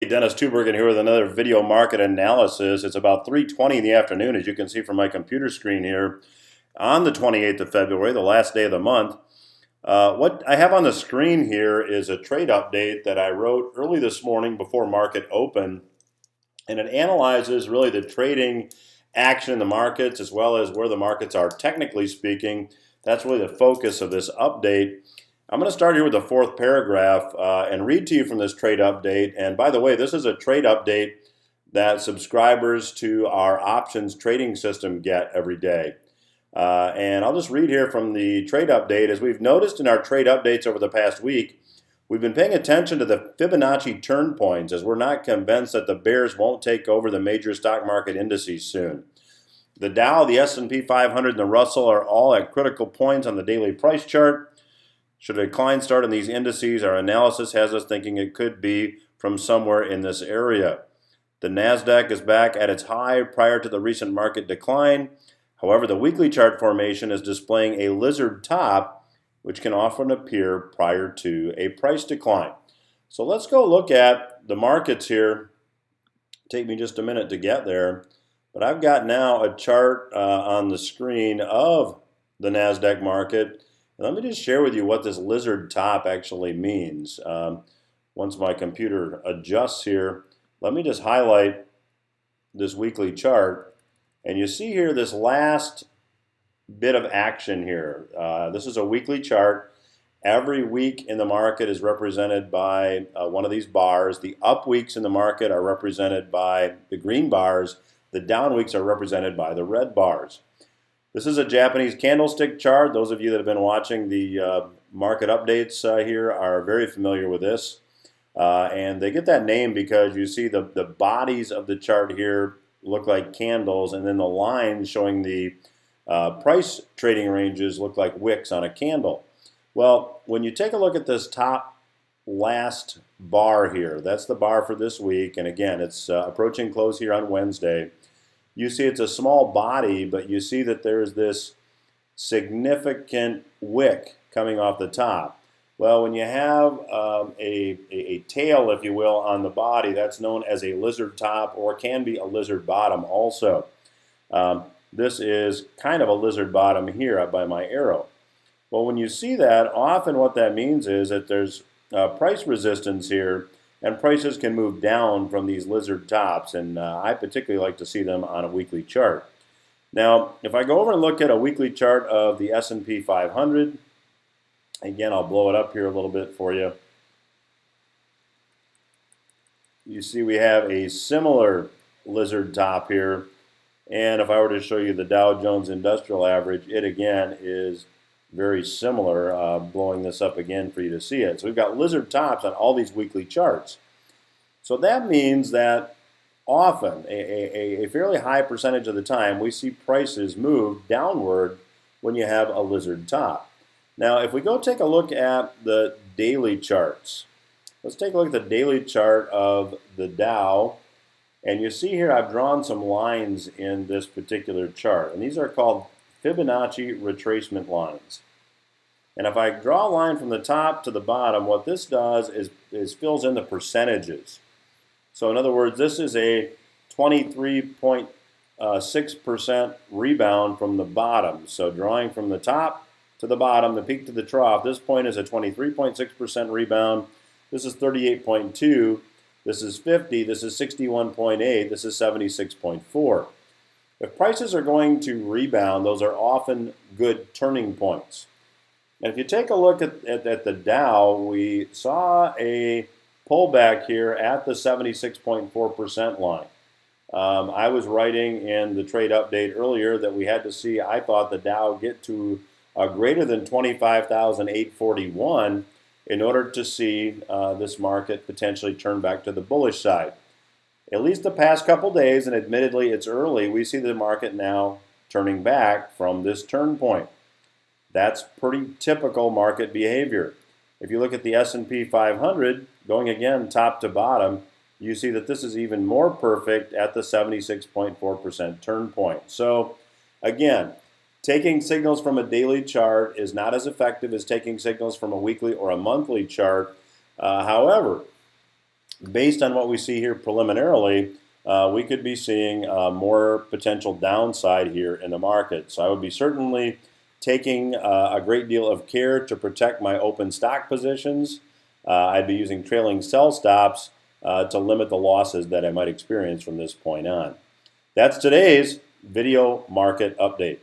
Dennis Tubbergen here with another video market analysis. It's about 3:20 in the afternoon, as you can see from my computer screen here, on the 28th of February, the last day of the month. What I have on the screen here is a trade update that I wrote early this morning before market open, and it analyzes really the trading action in the markets as well as where the markets are technically speaking. That's really the focus of this update. I'm going to start here with the fourth paragraph and read to you from this trade update. And by the way, this is a trade update that subscribers to our options trading system get every day. And I'll just read here from the trade update. As we've noticed in our trade updates over the past week, we've been paying attention to the Fibonacci turn points, as we're not convinced that the bears won't take over the major stock market indices soon. The Dow, the S&P 500, and the Russell are all at critical points on the daily price chart. Should a decline start in these indices, our analysis has us thinking it could be from somewhere in this area. The Nasdaq is back at its high prior to the recent market decline. However, the weekly chart formation is displaying a lizard top, which can often appear prior to a price decline. So let's go look at the markets here. Take me just a minute to get there. But I've got now a chart on the screen of the Nasdaq market. And let me just share with you what this lizard top actually means. Once my computer adjusts here, let me just highlight this weekly chart. And you see here this last bit of action here. This is a weekly chart. Every week in the market is represented by one of these bars. The up weeks in the market are represented by the green bars. The down weeks are represented by the red bars. This is a Japanese candlestick chart. Those of you that have been watching the market updates here are very familiar with this. And they get that name because you see the bodies of the chart here look like candles, and then the lines showing the price trading ranges look like wicks on a candle. Well, when you take a look at this top last bar here, that's the bar for this week. And again, it's approaching close here on Wednesday. You see it's a small body, but you see that there's this significant wick coming off the top. Well, when you have a tail, if you will, on the body, that's known as a lizard top, or can be a lizard bottom also. This is kind of a lizard bottom here by my arrow. Well, when you see that, often what that means is that there's price resistance here, and prices can move down from these lizard tops, and I particularly like to see them on a weekly chart. Now, if I go over and look at a weekly chart of the S&P 500, again, I'll blow it up here a little bit for you. You see we have a similar lizard top here, and if I were to show you the Dow Jones Industrial Average, it again is very similar, blowing this up again for you to see it. So we've got lizard tops on all these weekly charts. So that means that often, a fairly high percentage of the time, we see prices move downward when you have a lizard top. Now, if we go take a look at the daily charts, let's take a look at the daily chart of the Dow. And you see here I've drawn some lines in this particular chart. And these are called Fibonacci retracement lines. And if I draw a line from the top to the bottom, what this does is fills in the percentages. So in other words, this is a 23.6% rebound from the bottom. So drawing from the top to the bottom, the peak to the trough, this point is a 23.6% rebound. This is 38.2. This is 50. This is 61.8. This is 76.4. If prices are going to rebound, those are often good turning points. And if you take a look at the Dow, we saw a pullback here at the 76.4% line. I was writing in the trade update earlier that we had to see, I thought, the Dow get to greater than 25,841 in order to see this market potentially turn back to the bullish side. At least the past couple days, and admittedly it's early, we see the market now turning back from this turn point. That's pretty typical market behavior. If you look at the S&P 500, going again top to bottom, you see that this is even more perfect at the 76.4% turn point. So again, taking signals from a daily chart is not as effective as taking signals from a weekly or a monthly chart. However, based on what we see here preliminarily, we could be seeing more potential downside here in the market. So I would be certainly taking a great deal of care to protect my open stock positions. I'd be using trailing sell stops to limit the losses that I might experience from this point on. That's today's video market update.